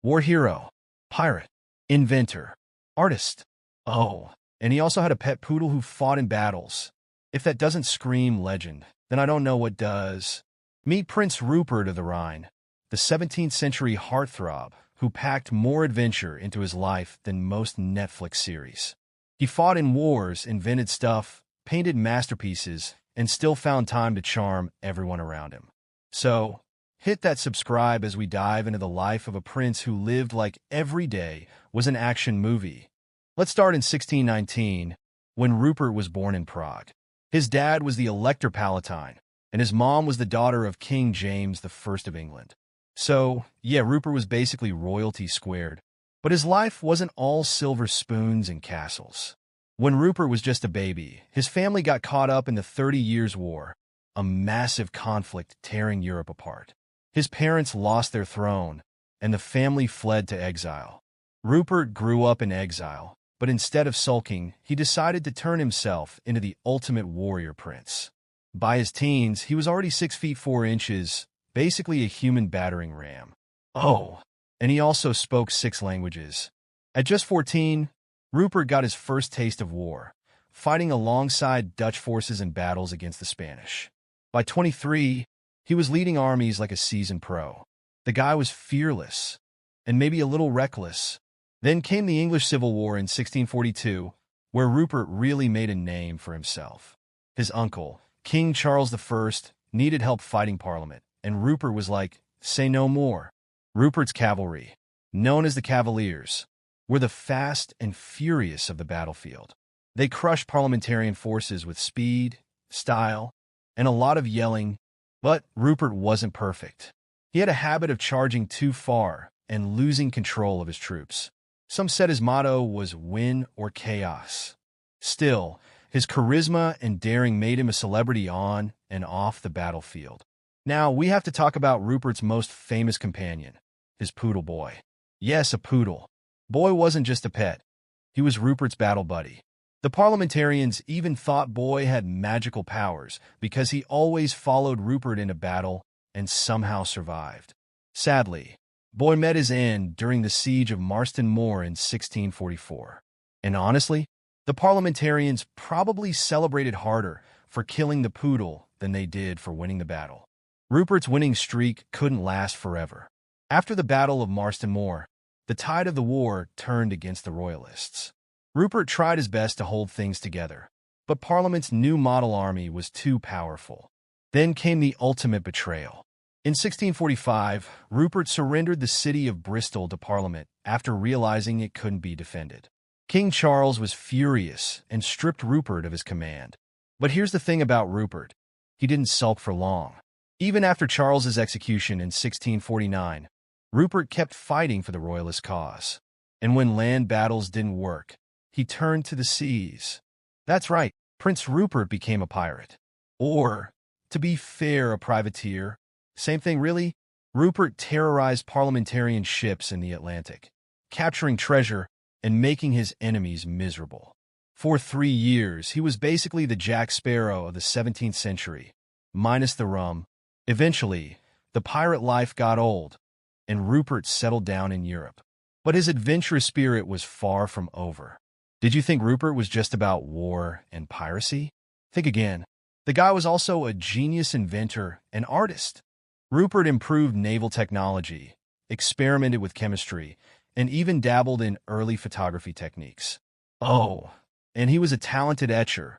war hero, pirate, inventor, artist. Oh, and he also had a pet poodle who fought in battles. If that doesn't scream legend, then I don't know what does. Meet Prince Rupert of the Rhine, the 17th century heartthrob who packed more adventure into his life than most Netflix series. He fought in wars, invented stuff, painted masterpieces, and still found time to charm everyone around him. So, hit that subscribe as we dive into the life of a prince who lived like every day was an action movie. Let's start in 1619, when Rupert was born in Prague. His dad was the Elector Palatine, and his mom was the daughter of King James I of England. So, yeah, Rupert was basically royalty squared. But his life wasn't all silver spoons and castles. When Rupert was just a baby, his family got caught up in the 30 Years' War, a massive conflict tearing Europe apart. His parents lost their throne, and the family fled to exile. Rupert grew up in exile, but instead of sulking, he decided to turn himself into the ultimate warrior prince. By his teens, he was already 6 feet 4 inches, basically a human battering ram. Oh, and he also spoke 6 languages. At just 14, Rupert got his first taste of war, fighting alongside Dutch forces in battles against the Spanish. By 23, he was leading armies like a seasoned pro. The guy was fearless, and maybe a little reckless. Then came the English Civil War in 1642, where Rupert really made a name for himself. His uncle, King Charles I, needed help fighting Parliament, and Rupert was like, say no more. Rupert's cavalry, known as the Cavaliers, were the fast and furious of the battlefield. They crushed parliamentarian forces with speed, style, and a lot of yelling, but Rupert wasn't perfect. He had a habit of charging too far and losing control of his troops. Some said his motto was win or chaos. Still, his charisma and daring made him a celebrity on and off the battlefield. Now, we have to talk about Rupert's most famous companion, his poodle boy. Yes, a poodle. Boy wasn't just a pet. He was Rupert's battle buddy. The parliamentarians even thought Boy had magical powers because he always followed Rupert into battle and somehow survived. Sadly, Boy met his end during the siege of Marston Moor in 1644. And honestly, the parliamentarians probably celebrated harder for killing the poodle than they did for winning the battle. Rupert's winning streak couldn't last forever. After the Battle of Marston Moor, the tide of the war turned against the Royalists. Rupert tried his best to hold things together, but Parliament's new model army was too powerful. Then came the ultimate betrayal. In 1645, Rupert surrendered the city of Bristol to Parliament after realizing it couldn't be defended. King Charles was furious and stripped Rupert of his command. But here's the thing about Rupert. He didn't sulk for long. Even after Charles's execution in 1649, Rupert kept fighting for the Royalist cause. And when land battles didn't work, he turned to the seas. That's right, Prince Rupert became a pirate. Or, to be fair, a privateer. Same thing, really. Rupert terrorized parliamentarian ships in the Atlantic, capturing treasure and making his enemies miserable. For 3 years, he was basically the Jack Sparrow of the 17th century, minus the rum. Eventually, the pirate life got old, and Rupert settled down in Europe. But his adventurous spirit was far from over. Did you think Rupert was just about war and piracy? Think again. The guy was also a genius inventor and artist. Rupert improved naval technology, experimented with chemistry, and even dabbled in early photography techniques. Oh, and he was a talented etcher,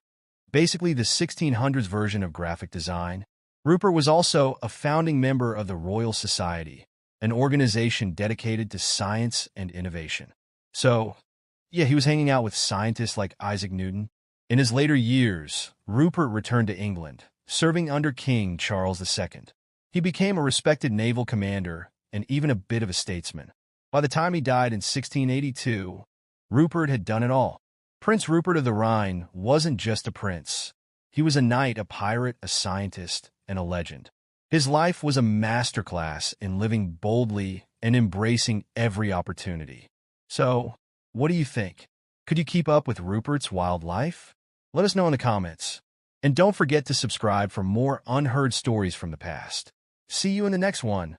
basically the 1600s version of graphic design. Rupert was also a founding member of the Royal Society, an organization dedicated to science and innovation. So, yeah, he was hanging out with scientists like Isaac Newton. In his later years, Rupert returned to England, serving under King Charles II. He became a respected naval commander and even a bit of a statesman. By the time he died in 1682, Rupert had done it all. Prince Rupert of the Rhine wasn't just a prince. He was a knight, a pirate, a scientist, and a legend. His life was a masterclass in living boldly and embracing every opportunity. So, what do you think? Could you keep up with Rupert's wild life? Let us know in the comments. And don't forget to subscribe for more unheard stories from the past. See you in the next one.